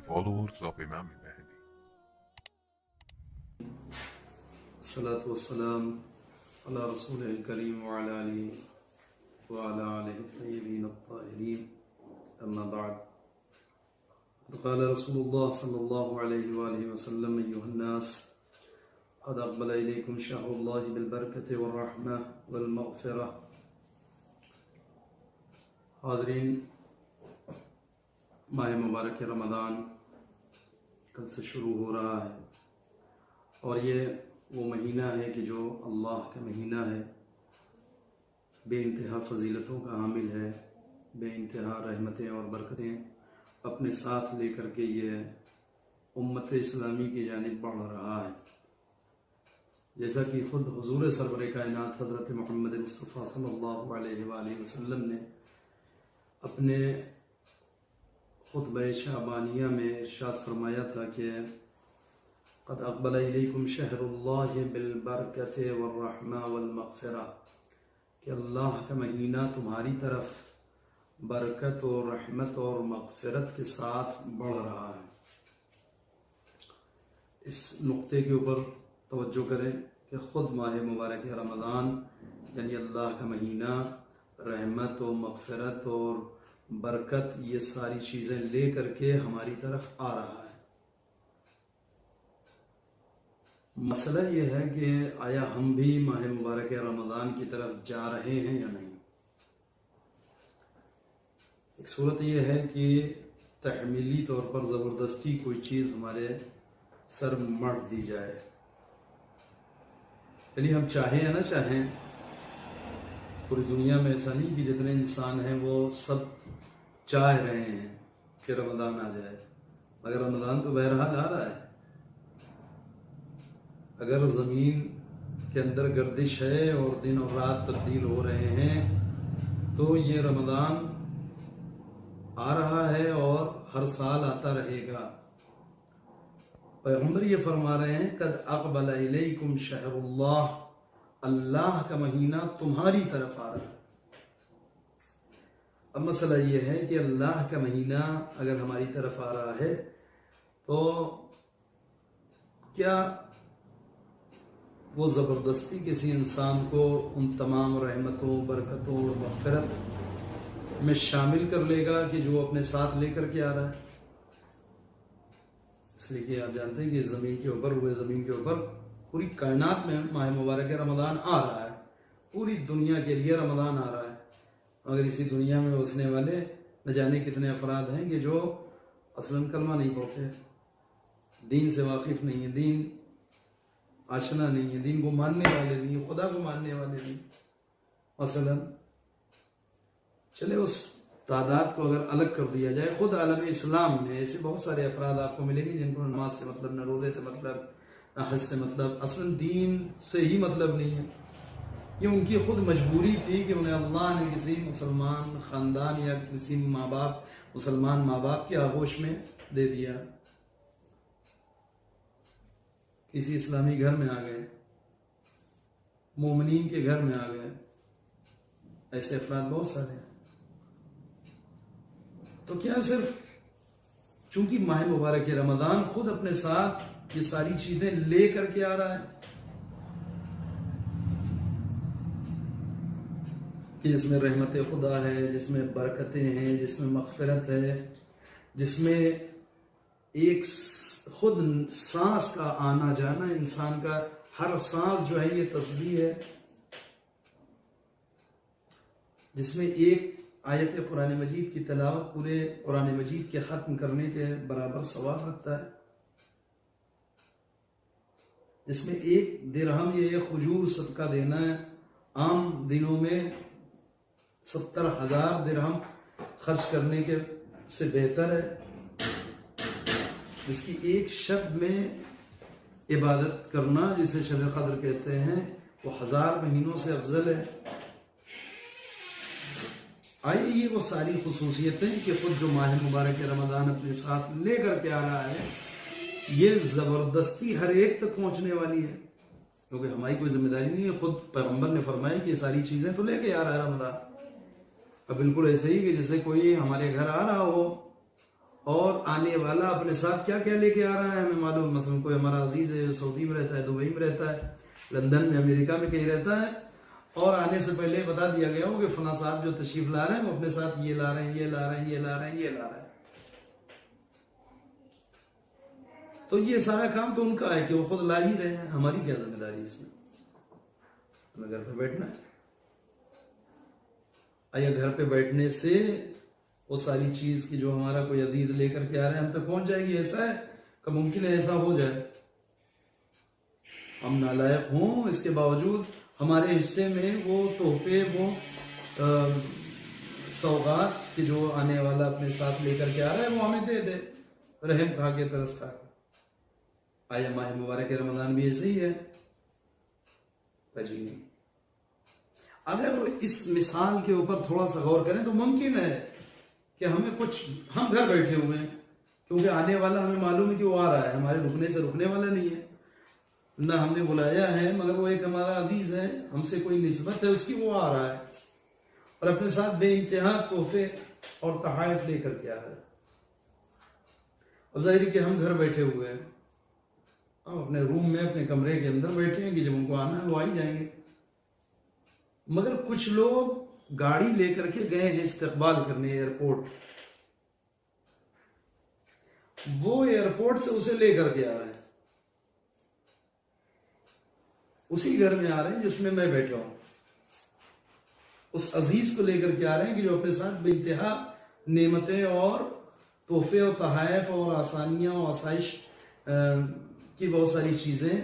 followers of Imam Mahdi. الصلاة والسلام على رسوله الكريم وعلى آله الطيبين الطاهرين أما بعد. قال رسول الله صلى الله عليه وآله وسلم: أيها الناس، قد أقبل إليكم شهر الله بالبركة والرحمة والمغفرة. حاضرین، ماہ مبارک رمضان کل سے شروع ہو رہا ہے، اور یہ وہ مہینہ ہے کہ جو اللہ کا مہینہ ہے، بے انتہا فضیلتوں کا حامل ہے، بے انتہا رحمتیں اور برکتیں اپنے ساتھ لے کر کے یہ امت اسلامی کی جانب بڑھ رہا ہے. جیسا کہ خود حضور سرور کائنات حضرت محمد مصطفیٰ صلی اللہ علیہ وآلہ وسلم نے اپنے خطبہ شعبانیہ میں ارشاد فرمایا تھا کہ قد اقبل الیکم شہر اللہ بالبرکۃ والرحمہ والمغفرہ، کہ اللہ کا مہینہ تمہاری طرف برکت اور رحمت اور مغفرت کے ساتھ بڑھ رہا ہے. اس نقطے کے اوپر توجہ کریں کہ خود ماہ مبارک رمضان یعنی اللہ کا مہینہ رحمت و مغفرت اور برکت، یہ ساری چیزیں لے کر کے ہماری طرف آ رہا ہے. مسئلہ یہ ہے کہ آیا ہم بھی ماہ مبارک رمضان کی طرف جا رہے ہیں یا نہیں. ایک صورت یہ ہے کہ تحمیلی طور پر زبردستی کوئی چیز ہمارے سر مڑ دی جائے، یعنی ہم چاہیں یا نہ چاہیں. پوری دنیا میں ایسا نہیں کہ جتنے انسان ہیں وہ سب چاہ رہے ہیں کہ رمضان آ جائے، مگر رمضان تو بہرحال آ رہا ہے. اگر زمین کے اندر گردش ہے اور دن اور رات تبدیل ہو رہے ہیں تو یہ رمضان آ رہا ہے اور ہر سال آتا رہے گا. پیغمبر یہ فرما رہے ہیں قد اقبل الیکم شہر اللہ، اللہ کا مہینہ تمہاری طرف آ رہا ہے. اب مسئلہ یہ ہے کہ اللہ کا مہینہ اگر ہماری طرف آ رہا ہے تو کیا وہ زبردستی کسی انسان کو ان تمام رحمتوں، برکتوں اور مغفرت میں شامل کر لے گا کہ جو اپنے ساتھ لے کر کے آ رہا ہے؟ اس لیے کہ آپ جانتے ہیں کہ زمین کے اوپر پوری کائنات میں ماہ مبارک رمضان آ رہا ہے. پوری دنیا کے لیے رمضان آ رہا ہے، مگر اسی دنیا میں بسنے والے نہ جانے کتنے افراد ہیں کہ جو اصلاً کلمہ نہیں پڑھتے، دین سے واقف نہیں ہیں، دین آشنا نہیں ہے، دین کو ماننے والے نہیں ہیں، خدا کو ماننے والے نہیں. مثلاً چلے اس تعداد کو اگر الگ کر دیا جائے، خود عالم اسلام میں ایسے بہت سارے افراد آپ کو ملیں گے جن کو نماز سے مطلب، نہ روزے سے مطلب، نہ حج سے مطلب، اصلاً دین سے ہی مطلب نہیں ہے. یہ ان کی خود مجبوری تھی کہ انہیں اللہ نے کسی مسلمان خاندان یا کسی مسلمان ماں باپ کے آغوش میں دے دیا، کسی اسلامی گھر میں آ گئے، مومنین کے گھر میں آ گئے. ایسے افراد بہت سارے ہیں. تو کیا صرف چونکہ ماہ مبارک رمضان خود اپنے ساتھ یہ ساری چیزیں لے کر کے آ رہا ہے کہ جس میں رحمت خدا ہے، جس میں برکتیں ہیں، جس میں مغفرت ہے، جس میں ایک خود سانس کا آنا جانا، انسان کا ہر سانس جو ہے یہ تسبیح ہے، جس میں ایک آیت قرآن مجید کی تلاوت پورے قرآن مجید کے ختم کرنے کے برابر ثواب رکھتا ہے، جس میں ایک درہم یا ایک کھجور صدقہ دینا ہے عام دنوں میں 70,000 درہم خرچ کرنے کے سے بہتر ہے، جس کی ایک شب میں عبادت کرنا جسے شب قدر کہتے ہیں وہ 1000 مہینوں سے افضل ہے. آئیے یہ وہ ساری خصوصیتیں کہ خود جو ماہ مبارک رمضان اپنے ساتھ لے کر کے آ رہا ہے یہ زبردستی ہر ایک تک پہنچنے والی ہے، کیونکہ ہماری کوئی ذمہ داری نہیں ہے. خود پیغمبر نے فرمایا کہ یہ ساری چیزیں تو لے کے آ رہا ہے رمضان. اب بالکل ایسے ہی کہ جیسے کوئی ہمارے گھر آ رہا ہو اور آنے والا اپنے ساتھ کیا کیا لے کے آ رہا ہے ہمیں معلوم. مثلا کوئی ہمارا عزیز ہے جو سعودی میں رہتا ہے, دبئی میں رہتا ہے, لندن میں, امریکہ میں کہیں رہتا ہے, اور آنے سے پہلے بتا دیا گیا ہو کہ فلاں صاحب جو تشریف لا رہے ہیں وہ اپنے ساتھ یہ لا رہے ہیں, یہ لا رہے ہیں, یہ لا رہے ہیں, یہ لا رہے ہیں. تو یہ سارا کام تو ان کا ہے کہ وہ خود لا ہی رہے ہیں. ہماری کیا ذمہ داری اس میں؟ ہمیں گھر پہ بیٹھنا ہے. آیا گھر پہ بیٹھنے سے وہ ساری چیز کی جو ہمارا کوئی عزیز لے کر کے آ رہے ہیں ہم تک پہنچ جائے گی؟ ایسا ہے کہ ممکن ہے ایسا ہو جائے, ہم نالائق ہوں, اس کے باوجود ہمارے حصے میں وہ تحفے, وہ سوغات کہ جو آنے والا اپنے ساتھ لے کر کے آ رہا ہے وہ ہمیں دے دے, رحم کھا کے, ترس کھا کے. آیا ماہ مبارک رمضان بھی ایسے ہی ہے؟ جی نہیں. اگر اس مثال کے اوپر تھوڑا سا غور کریں تو ممکن ہے کہ ہمیں کچھ, ہم گھر بیٹھے ہوئے ہیں کیونکہ آنے والا ہمیں معلوم ہے کہ وہ آ رہا ہے, ہمارے رکنے سے رکنے والا نہیں ہے, نہ ہم نے بلایا ہے, مگر وہ ایک ہمارا عزیز ہے, ہم سے کوئی نسبت ہے اس کی, وہ آ رہا ہے اور اپنے ساتھ بے انتہا تحفے اور تحائف لے کر کے آ رہا ہے. اب ظاہر ہے کہ ہم گھر بیٹھے ہوئے ہیں, ہم اپنے روم میں, اپنے کمرے کے اندر بیٹھے ہیں کہ جب ان کو آنا ہے وہ آ ہی جائیں گے. مگر کچھ لوگ گاڑی لے کر کے گئے ہیں استقبال کرنے ایئرپورٹ, وہ ایئرپورٹ سے اسے لے کر کے آ رہے ہیں, اسی گھر میں آ رہے ہیں جس میں بیٹھا ہوں, اس عزیز کو لے کر کے آ رہے ہیں کہ جو اپنے ساتھ بے انتہا نعمتیں اور تحفے اور تحائف اور آسانیاں اور آسائش کی بہت ساری چیزیں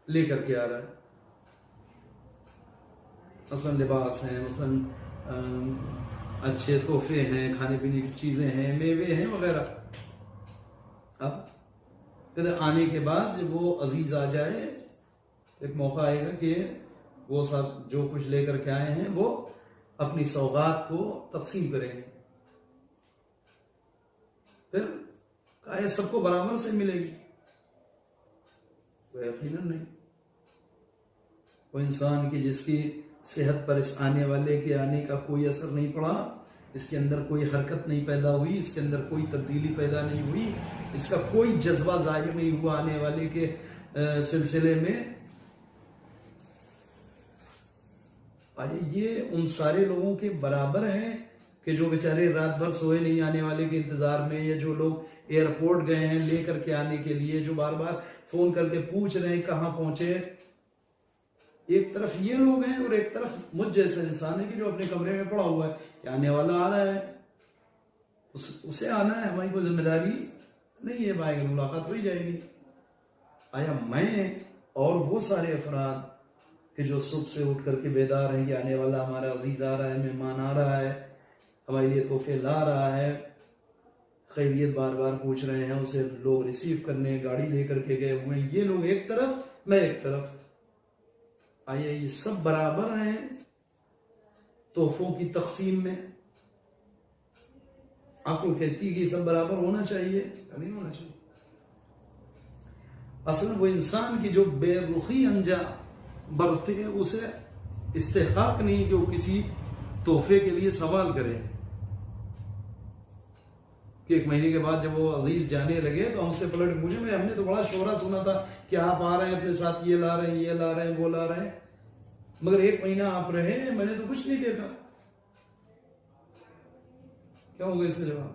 لے کر کے آ رہا ہے. مثلا لباس ہیں, مثلا اچھے تحفے ہیں, کھانے پینے کی چیزیں ہیں, میوے ہیں وغیرہ. اب کہتے آنے کے بعد جب وہ عزیز آ جائے ایک موقع آئے گا کہ وہ سب جو کچھ لے کر کے آئے ہیں وہ اپنی سوغات کو تقسیم کریں گے. پھر کہا سب کو برابر سے ملے گی؟ کوئی یقیناً نہیں. کوئی انسان کی جس کی صحت پر اس آنے والے کے آنے کا کوئی اثر نہیں پڑا, اس کے اندر کوئی حرکت نہیں پیدا ہوئی, اس کے اندر کوئی تبدیلی پیدا نہیں ہوئی, اس کا کوئی جذبہ ظاہر نہیں ہوا آنے والے کے سلسلے میں, یہ ان سارے لوگوں کے برابر ہیں کہ جو بیچارے رات بھر سوئے نہیں آنے والے کے انتظار میں, یا جو لوگ ایئرپورٹ گئے ہیں لے کر کے آنے کے لیے, جو بار بار فون کر کے پوچھ رہے ہیں کہاں پہنچے. ایک طرف یہ لوگ ہیں اور ایک طرف مجھ جیسے انسان ہے کہ جو اپنے کمرے میں پڑا ہوا ہے کہ آنے والا آ رہا ہے, اسے آنا ہے, ہماری کوئی ذمہ داری نہیں ہے, بھائی ملاقات ہو ہی جائے گی. آیا میں اور وہ سارے افراد کہ جو صبح سے اٹھ کر کے بیدار ہیں کہ آنے والا ہمارا عزیز آ رہا ہے, مہمان آ رہا ہے, ہمارے لیے تحفے لا رہا ہے, خیریت بار بار پوچھ رہے ہیں, اسے لوگ ریسیو کرنے گاڑی لے کر کے گئے ہوئے ہیں, یہ لوگ ایک طرف, میں ایک طرف. آئیے یہ سب برابر ہیں تحفوں کی تقسیم میں؟ عقل کہتی ہے کہ یہ سب برابر ہونا چاہیے, نہیں ہونا چاہیے. اصل وہ انسان کی جو بے رخی انجام برتے ہیں اسے استحقاق نہیں کہ وہ کسی تحفے کے لیے سوال کرے. کہ ایک مہینے کے بعد جب وہ عزیز جانے لگے تو ہم سے پلٹ پوچھے, میں ہم نے تو بڑا شورا سنا تھا کہ آپ آ رہے ہیں اپنے ساتھ, یہ لا رہے ہیں, یہ لا رہے ہیں, وہ لا رہے ہیں, مگر ایک مہینہ آپ رہے, میں نے تو کچھ نہیں دیکھا. کیا ہوگا اس کا جواب؟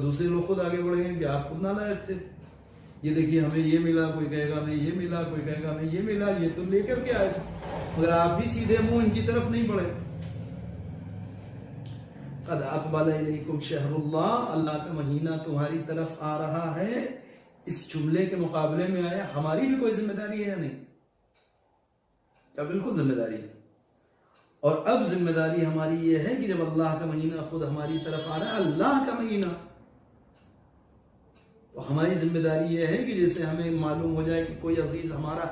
دوسرے لوگ خود آگے بڑھیں گے کہ آپ خود نالائق تھے, یہ دیکھیے ہمیں یہ ملا, کوئی کہے گا ہمیں یہ ملا, کوئی کہے گا ہمیں یہ ملا, یہ تو لے کر کے آئے تھے, مگر آپ بھی سیدھے منہ ان کی طرف نہیں بڑھے. قد اقبل الیکم شہر اللہ, اللہ کا مہینہ تمہاری طرف آ رہا ہے. اس جملے کے مقابلے میں آیا ہماری بھی کوئی ذمہ داری ہے یا نہیں؟ کیا بالکل ذمہ داری ہے. اور اب ذمہ داری ہماری یہ ہے کہ جب اللہ کا مہینہ خود ہماری طرف آ رہا ہے, اللہ کا مہینہ, تو ہماری ذمہ داری یہ ہے کہ جیسے ہمیں معلوم ہو جائے کہ کوئی عزیز ہمارا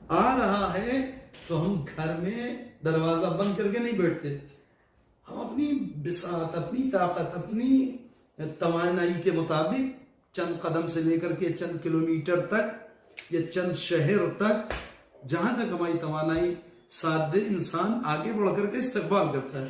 آ رہا ہے تو ہم گھر میں دروازہ بند کر کے نہیں بیٹھتے, ہم اپنی بساط, اپنی طاقت, اپنی توانائی کے مطابق چند قدم سے لے کر کے چند کلومیٹر تک یا چند شہر تک, جہاں تک ہماری توانائی ساتھ دے, انسان آگے بڑھ کر کے استقبال کرتا ہے.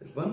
53।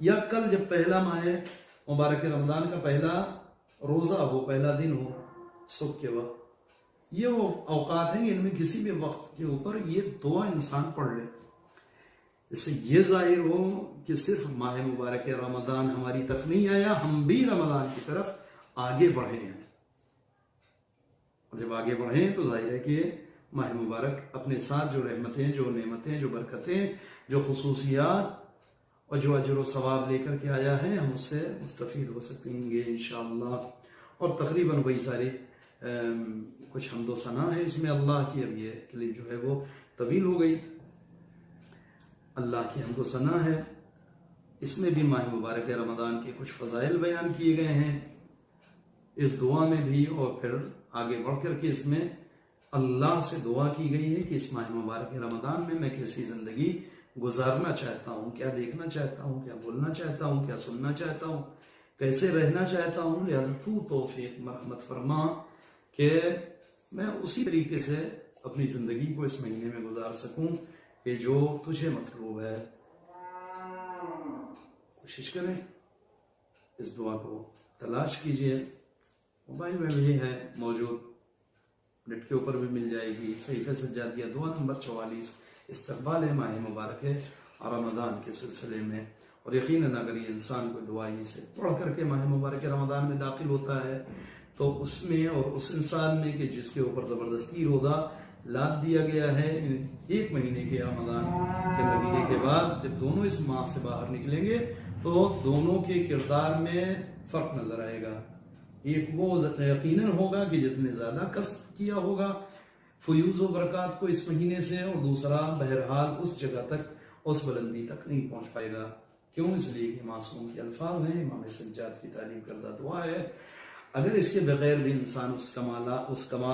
یا کل جب پہلا ماہ مبارک رمضان کا پہلا روزہ ہو، پہلا دن ہو صبح کے وقت، یہ وہ اوقات ہیں ان میں کسی بھی وقت کے اوپر یہ دعا انسان پڑھ لے، اس سے یہ ظاہر ہو کہ صرف ماہ مبارک رمضان ہماری طرف نہیں آیا، ہم بھی رمضان کی طرف آگے بڑھے ہیں، اور جب آگے بڑھیں تو ظاہر ہے کہ ماہ مبارک اپنے ساتھ جو رحمتیں، جو نعمتیں، جو برکتیں، جو خصوصیات اور جو اجر و ثواب لے کر کے آیا ہے، ہم اس سے مستفید ہو سکیں گے انشاءاللہ۔ اور تقریباً وہی سارے کچھ حمد و ثنا ہے اس میں اللہ کی، اب یہ کلپ جو ہے وہ طویل ہو گئی، اللہ کی حمد و ثنا ہے، اس میں بھی ماہ مبارک رمضان کے کچھ فضائل بیان کیے گئے ہیں اس دعا میں بھی، اور پھر آگے بڑھ کر کے اس میں اللہ سے دعا کی گئی ہے کہ اس ماہ مبارک رمضان میں کیسی زندگی گزارنا چاہتا ہوں، کیا دیکھنا چاہتا ہوں، کیا بولنا چاہتا ہوں، کیا سننا چاہتا ہوں، کیسے رہنا چاہتا ہوں، لہذا تو توفیق مرحمت فرما کہ میں اسی طریقے سے اپنی زندگی کو اس مہینے میں گزار سکوں کہ جو تجھے مطلوب ہے۔ کوشش کریں، اس دعا کو تلاش کیجئے، موبائل میں بھی ہے موجود، نیٹ کے اوپر بھی مل جائے گی، صحیفہ سجادیہ دعا نمبر 44، استقبال ماہ مبارک رمضان کے سلسلے میں۔ اور یقیناً اگر یہ انسان کو دعائی سے پڑھ کر کے ماہ مبارک رمضان میں داخل ہوتا ہے تو اس میں اور اس انسان میں کہ جس کے اوپر زبردستی روزہ لاد دیا گیا ہے ایک مہینے کے رمضان کے مہینے کے بعد، جب دونوں اس ماہ سے باہر نکلیں گے تو دونوں کے کردار میں فرق نظر آئے گا۔ ایک وہ یقیناً ہوگا کہ جس نے زیادہ کسب کیا ہوگا فیوز و برکات کو اس مہینے سے، اور دوسرا بہرحال اس جگہ تک، اس بلندی تک نہیں پہنچ پائے گا۔ کیوں؟ اس لیے کہ معصوم کے الفاظ ہیں، امام سجاد کی تعلیم کردہ دعا ہے، اگر اس کے بغیر بھی انسان اس کمال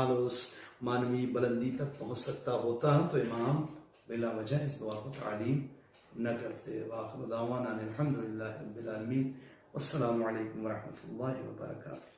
اور اس معنوی بلندی تک پہنچ سکتا ہوتا تو امام بلا وجہ اس دعا کو تعلیم نہ کرتے۔ وآخر دعوانا الحمدللہ رب العالمین، والسلام علیکم ورحمۃ اللہ وبرکاتہ۔